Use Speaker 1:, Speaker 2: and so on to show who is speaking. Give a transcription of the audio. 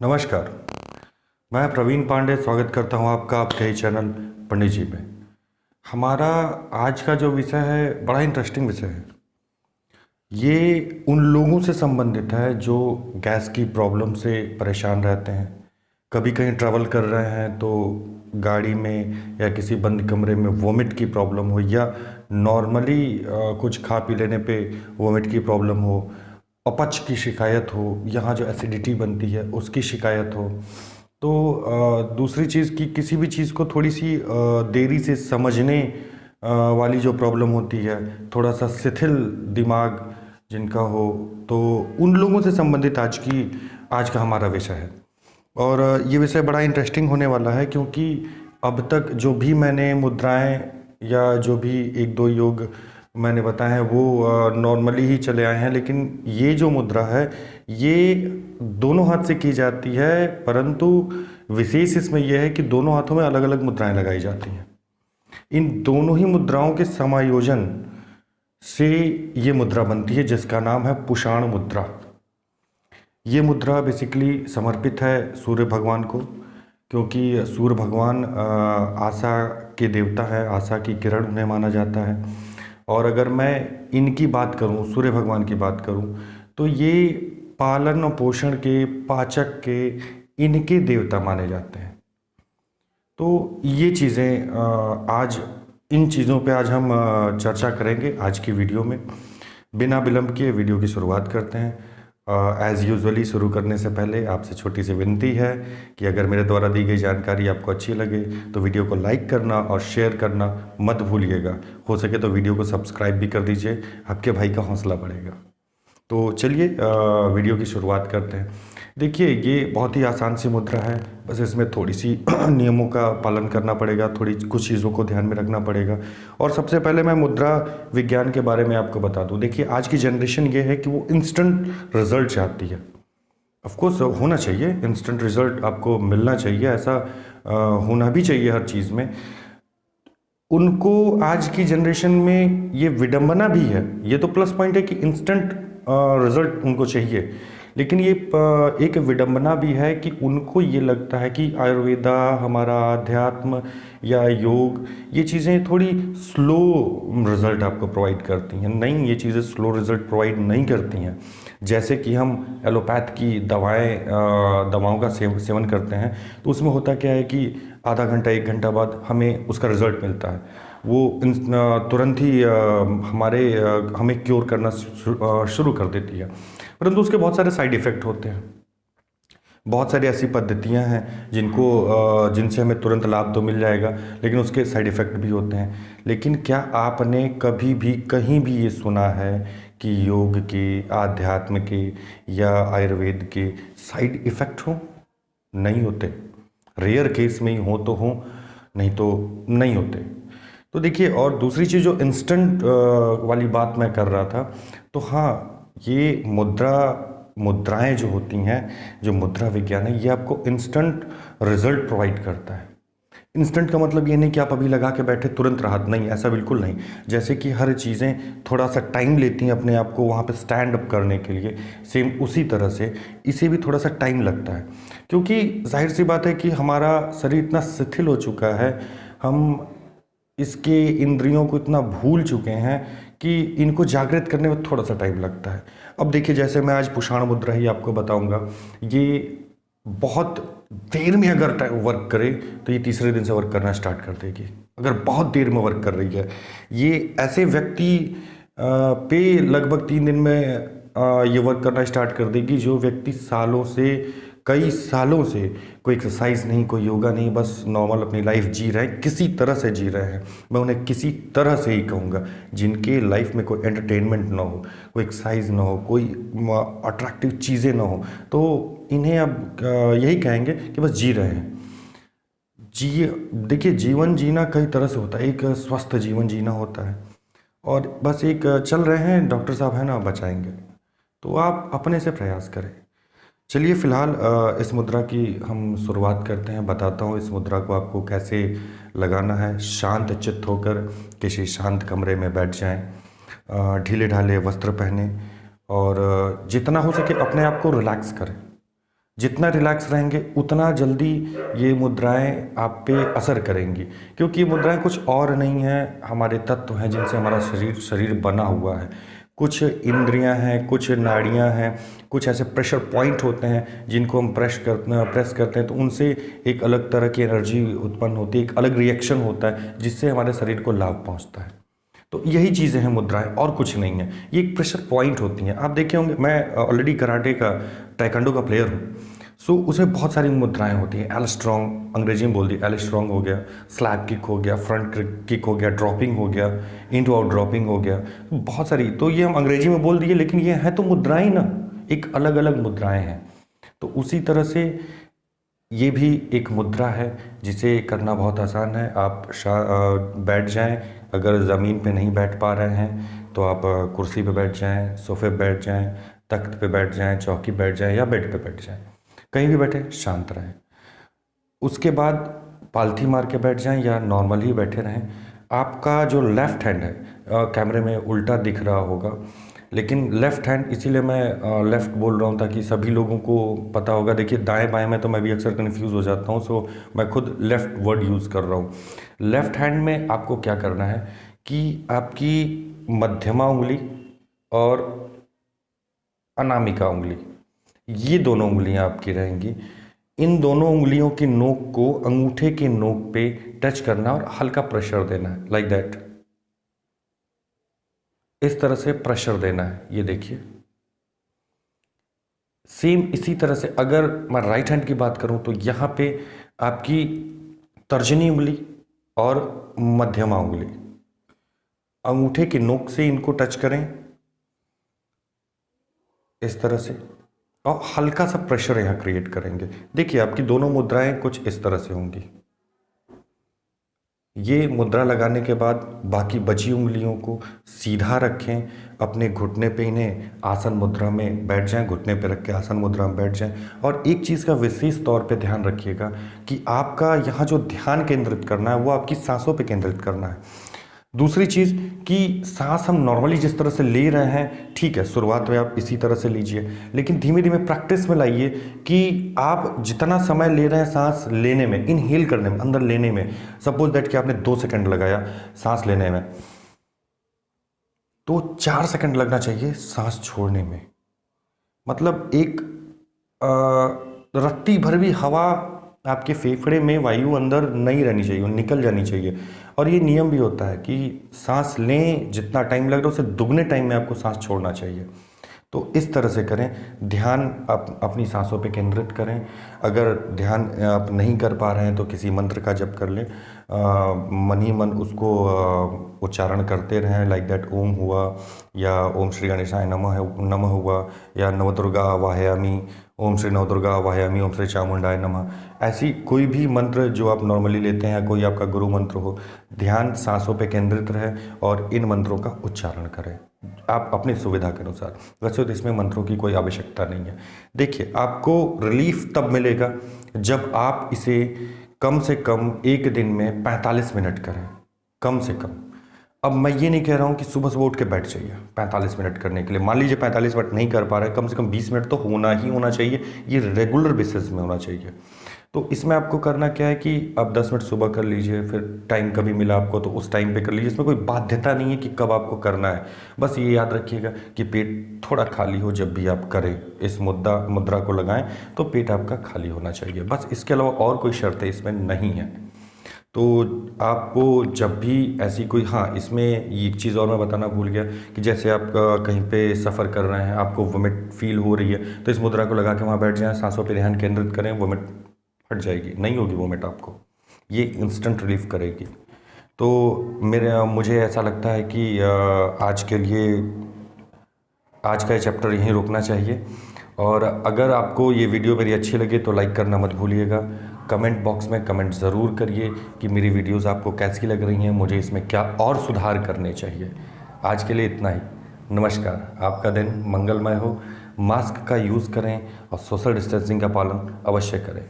Speaker 1: नमस्कार। मैं प्रवीण पांडे स्वागत करता हूं आपका आपके ही चैनल पंडित जी में। हमारा आज का जो विषय है बड़ा इंटरेस्टिंग विषय है। ये उन लोगों से संबंधित है जो गैस की प्रॉब्लम से परेशान रहते हैं। कभी कहीं ट्रैवल कर रहे हैं तो गाड़ी में या किसी बंद कमरे में वोमिट की प्रॉब्लम हो, या नॉर्मली कुछ खा पी लेने पे वोमिट की प्रॉब्लम हो, अपच की शिकायत हो, यहाँ जो एसिडिटी बनती है उसकी शिकायत हो। तो दूसरी चीज़ कि किसी भी चीज़ को थोड़ी सी देरी से समझने वाली जो प्रॉब्लम होती है, थोड़ा सा शिथिल दिमाग जिनका हो, तो उन लोगों से संबंधित आज का हमारा विषय है। और ये विषय बड़ा इंटरेस्टिंग होने वाला है, क्योंकि अब तक जो भी मैंने मुद्राएं या जो भी एक दो योग मैंने बताए हैं वो नॉर्मली ही चले आए हैं। लेकिन ये जो मुद्रा है ये दोनों हाथ से की जाती है, परंतु विशेष इसमें यह है कि दोनों हाथों में अलग अलग मुद्राएं लगाई जाती हैं। इन दोनों ही मुद्राओं के समायोजन से ये मुद्रा बनती है, जिसका नाम है पुषाण मुद्रा। ये मुद्रा बेसिकली समर्पित है सूर्य भगवान को, क्योंकि सूर्य भगवान आशा के देवता है, आशा की किरण उन्हें माना जाता है। और अगर मैं इनकी बात करूं, सूर्य भगवान की बात करूं, तो ये पालन और पोषण के, पाचक के, इनके देवता माने जाते हैं। तो ये चीज़ें आज इन चीज़ों पे आज हम चर्चा करेंगे आज की वीडियो में। बिना विलंब किए वीडियो की शुरुआत करते हैं। एज़ यूजुअली शुरू करने से पहले आपसे छोटी सी विनती है कि अगर मेरे द्वारा दी गई जानकारी आपको अच्छी लगे तो वीडियो को लाइक करना और शेयर करना मत भूलिएगा। हो सके तो वीडियो को सब्सक्राइब भी कर दीजिए, आपके भाई का हौसला बढ़ेगा। तो चलिए वीडियो की शुरुआत करते हैं। देखिए, ये बहुत ही आसान सी मुद्रा है, बस इसमें थोड़ी सी नियमों का पालन करना पड़ेगा, थोड़ी कुछ चीज़ों को ध्यान में रखना पड़ेगा। और सबसे पहले मैं मुद्रा विज्ञान के बारे में आपको बता दूं। देखिए, आज की जनरेशन ये है कि वो इंस्टेंट रिजल्ट चाहती है। ऑफ कोर्स होना चाहिए, इंस्टेंट रिजल्ट आपको मिलना चाहिए, ऐसा होना भी चाहिए हर चीज़ में। उनको आज की जनरेशन में ये विडंबना भी है, ये तो प्लस पॉइंट है कि इंस्टेंट रिजल्ट उनको चाहिए, लेकिन ये एक विडंबना भी है कि उनको ये लगता है कि आयुर्वेदा, हमारा अध्यात्म या योग, ये चीज़ें थोड़ी स्लो रिजल्ट आपको प्रोवाइड करती हैं। नहीं, ये चीज़ें स्लो रिजल्ट प्रोवाइड नहीं करती हैं। जैसे कि हम एलोपैथ की दवाओं का सेवन करते हैं, तो उसमें होता क्या है कि आधा घंटा 1 घंटा बाद हमें उसका रिजल्ट मिलता है। वो तुरंत ही हमें क्योर करना शुरू कर देती है, परंतु उसके बहुत सारे साइड इफ़ेक्ट होते हैं। बहुत सारी ऐसी पद्धतियां हैं जिनसे हमें तुरंत लाभ तो मिल जाएगा, लेकिन उसके साइड इफ़ेक्ट भी होते हैं। लेकिन क्या आपने कभी भी कहीं भी ये सुना है कि योग के, आध्यात्म के या आयुर्वेद के साइड इफ़ेक्ट हो? नहीं होते। रेयर केस में ही हो तो हो, नहीं तो नहीं होते। तो देखिए, और दूसरी चीज़ जो इंस्टेंट वाली बात मैं कर रहा था, तो हाँ, ये मुद्राएं जो होती हैं, जो मुद्रा विज्ञान है, ये आपको इंस्टेंट रिजल्ट प्रोवाइड करता है। इंस्टेंट का मतलब ये नहीं कि आप अभी लगा के बैठे तुरंत राहत, नहीं, ऐसा बिल्कुल नहीं। जैसे कि हर चीज़ें थोड़ा सा टाइम लेती हैं अपने आप को वहाँ पे स्टैंड अप करने के लिए, सेम उसी तरह से इसे भी थोड़ा सा टाइम लगता है। क्योंकि जाहिर सी बात है कि हमारा शरीर इतना शिथिल हो चुका है, हम इसके इंद्रियों को इतना भूल चुके हैं कि इनको जागृत करने में थोड़ा सा टाइम लगता है। अब देखिए, जैसे मैं आज पुषाण मुद्रा ही आपको बताऊंगा, ये बहुत देर में अगर वर्क करे तो ये तीसरे दिन से वर्क करना स्टार्ट कर देगी। अगर बहुत देर में वर्क कर रही है, ये ऐसे व्यक्ति पे लगभग 3 दिन में ये वर्क करना स्टार्ट कर देगी जो व्यक्ति कई सालों से कोई एक्सरसाइज नहीं, कोई योगा नहीं, बस नॉर्मल अपनी लाइफ जी रहे हैं, किसी तरह से जी रहे हैं। मैं उन्हें किसी तरह से ही कहूँगा, जिनके लाइफ में कोई एंटरटेनमेंट ना हो, कोई एक्सरसाइज ना हो, कोई अट्रैक्टिव चीज़ें ना हो, तो इन्हें अब यही कहेंगे कि बस जी रहे हैं। जी, देखिए, जीवन जीना कई तरह से होता है। एक स्वस्थ जीवन जीना होता है, और बस एक चल रहे हैं, डॉक्टर साहब हैं ना, बचाएंगे। तो आप अपने से प्रयास करें। चलिए, फिलहाल इस मुद्रा की हम शुरुआत करते हैं। बताता हूँ इस मुद्रा को आपको कैसे लगाना है। शांत चित्त होकर किसी शांत कमरे में बैठ जाएं, ढीले ढाले वस्त्र पहने, और जितना हो सके अपने आप को रिलैक्स करें। जितना रिलैक्स रहेंगे उतना जल्दी ये मुद्राएं आप पे असर करेंगी, क्योंकि ये मुद्राएं कुछ और नहीं हैं, हमारे तत्व हैं जिनसे हमारा शरीर बना हुआ है। कुछ इंद्रियां हैं, कुछ नाड़ियां हैं, कुछ ऐसे प्रेशर पॉइंट होते हैं जिनको हम प्रेस करते हैं तो उनसे एक अलग तरह की एनर्जी उत्पन्न होती है, एक अलग रिएक्शन होता है जिससे हमारे शरीर को लाभ पहुंचता है। तो यही चीज़ें हैं मुद्राएं, और कुछ नहीं है। ये एक प्रेशर पॉइंट होती हैं। आप देखे होंगे, मैं ऑलरेडी कराटे का टाइकांडो का प्लेयर हूँ, सो उसमें बहुत सारी मुद्राएं होती हैं। एल स्ट्रॉन्ग, अंग्रेजी में बोल दी, एल स्ट्रॉन्ग हो गया, स्लैप किक हो गया, फ्रंट किक हो गया, ड्रॉपिंग हो गया, इनटू आउट ड्रॉपिंग हो गया, बहुत सारी। तो ये हम अंग्रेजी में बोल दिए, लेकिन ये है तो मुद्राएं ना, एक अलग अलग मुद्राएं हैं। तो उसी तरह से ये भी एक मुद्रा है जिसे करना बहुत आसान है। आप बैठ जाएं, अगर ज़मीन पे नहीं बैठ पा रहे हैं तो आप कुर्सी पे बैठ जाएं, सोफे पे बैठ जाएं, तख्त पे बैठ जाएं, चौकी बैठ जाएं या बेड पे बैठ जाएं, कहीं भी बैठे शांत रहें। उसके बाद पालथी मार के बैठ जाएं या नॉर्मल ही बैठे रहें। आपका जो लेफ़्ट हैंड है, कैमरे में उल्टा दिख रहा होगा, लेकिन लेफ़्ट हैंड इसीलिए मैं लेफ़्ट बोल रहा हूँ ताकि सभी लोगों को पता होगा। देखिए दाएं बाएं में तो मैं भी अक्सर कन्फ्यूज़ हो जाता हूँ, सो मैं खुद लेफ़्ट वर्ड यूज़ कर रहा हूँ। लेफ़्ट हैंड में आपको क्या करना है कि आपकी मध्यमा उंगली और अनामिका उंगली, ये दोनों उंगलियां आपकी रहेंगी। इन दोनों उंगलियों की नोक को अंगूठे के नोक पे टच करना और हल्का प्रेशर देना है, लाइक दैट। इस तरह से प्रेशर देना है, ये देखिए। सेम इसी तरह से अगर मैं राइट हैंड की बात करूं तो यहां पे आपकी तर्जनी उंगली और मध्यमा उंगली, अंगूठे की नोक से इनको टच करें इस तरह से, और हल्का सा प्रेशर यहाँ क्रिएट करेंगे। देखिए आपकी दोनों मुद्राएं कुछ इस तरह से होंगी। ये मुद्रा लगाने के बाद बाकी बची उंगलियों को सीधा रखें, अपने घुटने पे इन्हें आसन मुद्रा में बैठ जाएं, घुटने पे रख के आसन मुद्रा में बैठ जाएं। और एक चीज़ का विशेष तौर पे ध्यान रखिएगा कि आपका यहाँ जो ध्यान केंद्रित करना है वो आपकी सांसों पे केंद्रित करना है। दूसरी चीज़ कि सांस हम नॉर्मली जिस तरह से ले रहे हैं, ठीक है, शुरुआत में आप इसी तरह से लीजिए, लेकिन धीमे धीमे प्रैक्टिस में लाइए कि आप जितना समय ले रहे हैं सांस लेने में, इनहेल करने में, अंदर लेने में, सपोज दैट कि आपने 2 सेकंड लगाया सांस लेने में, तो 4 सेकंड लगना चाहिए सांस छोड़ने में। मतलब एक रत्ती भर भी हवा आपके फेफड़े में, वायु अंदर नहीं रहनी चाहिए, निकल जानी चाहिए। और ये नियम भी होता है कि सांस लें जितना टाइम लग रहा है उससे दुगने टाइम में आपको सांस छोड़ना चाहिए। तो इस तरह से करें, ध्यान आप अपनी सांसों पे केंद्रित करें। अगर ध्यान आप नहीं कर पा रहे हैं तो किसी मंत्र का जप कर लें, मन ही मन उसको उच्चारण करते रहें, लाइक दैट ओम हुआ, या ओम श्री गणेशाय नमः हुआ, या नवदुर्गा वाहयामी, ओम श्री नवदुर्गा वाहयामी, ओम श्री चामुंडाय नमः। ऐसी कोई भी मंत्र जो आप नॉर्मली लेते हैं, कोई आपका गुरु मंत्र हो, ध्यान सांसों पे केंद्रित रहे और इन मंत्रों का उच्चारण करें आप अपनी सुविधा के अनुसार। वैसे तो इसमें मंत्रों की कोई आवश्यकता नहीं है। देखिए आपको रिलीफ तब मिलेगा जब आप इसे कम से कम एक दिन में 45 मिनट करें, कम से कम। अब मैं ये नहीं कह रहा हूँ कि सुबह सुबह उठ के बैठ जाइए 45 मिनट करने के लिए। मान लीजिए 45 मिनट नहीं कर पा रहे, कम से कम 20 मिनट तो होना ही होना चाहिए, ये रेगुलर बेसिस में होना चाहिए। तो इसमें आपको करना क्या है कि आप 10 मिनट सुबह कर लीजिए, फिर टाइम कभी मिला आपको तो उस टाइम पे कर लीजिए। इसमें कोई बाध्यता नहीं है कि कब आपको करना है। बस ये याद रखिएगा कि पेट थोड़ा खाली हो जब भी आप करें, इस मुद्रा को लगाएं तो पेट आपका खाली होना चाहिए। बस इसके अलावा और कोई शर्तें इसमें नहीं है। तो आपको जब भी ऐसी कोई, हाँ इसमें एक चीज़ और मैं बताना भूल गया कि जैसे आप कहीं पे सफ़र कर रहे हैं, आपको वोमिट फील हो रही है, तो इस मुद्रा को लगा के वहाँ बैठ जाएं, सांसों पे ध्यान केंद्रित करें, वोमिट हट जाएगी, नहीं होगी वोमिट आपको, ये इंस्टेंट रिलीफ करेगी। तो मुझे ऐसा लगता है कि आज के लिए आज का ये चैप्टर यहीं रोकना चाहिए। और अगर आपको ये वीडियो मेरी अच्छी लगे तो लाइक करना मत भूलिएगा। कमेंट बॉक्स में कमेंट ज़रूर करिए कि मेरी वीडियोस आपको कैसी लग रही हैं, मुझे इसमें क्या और सुधार करने चाहिए। आज के लिए इतना ही। नमस्कार, आपका दिन मंगलमय हो। मास्क का यूज़ करें और सोशल डिस्टेंसिंग का पालन अवश्य करें।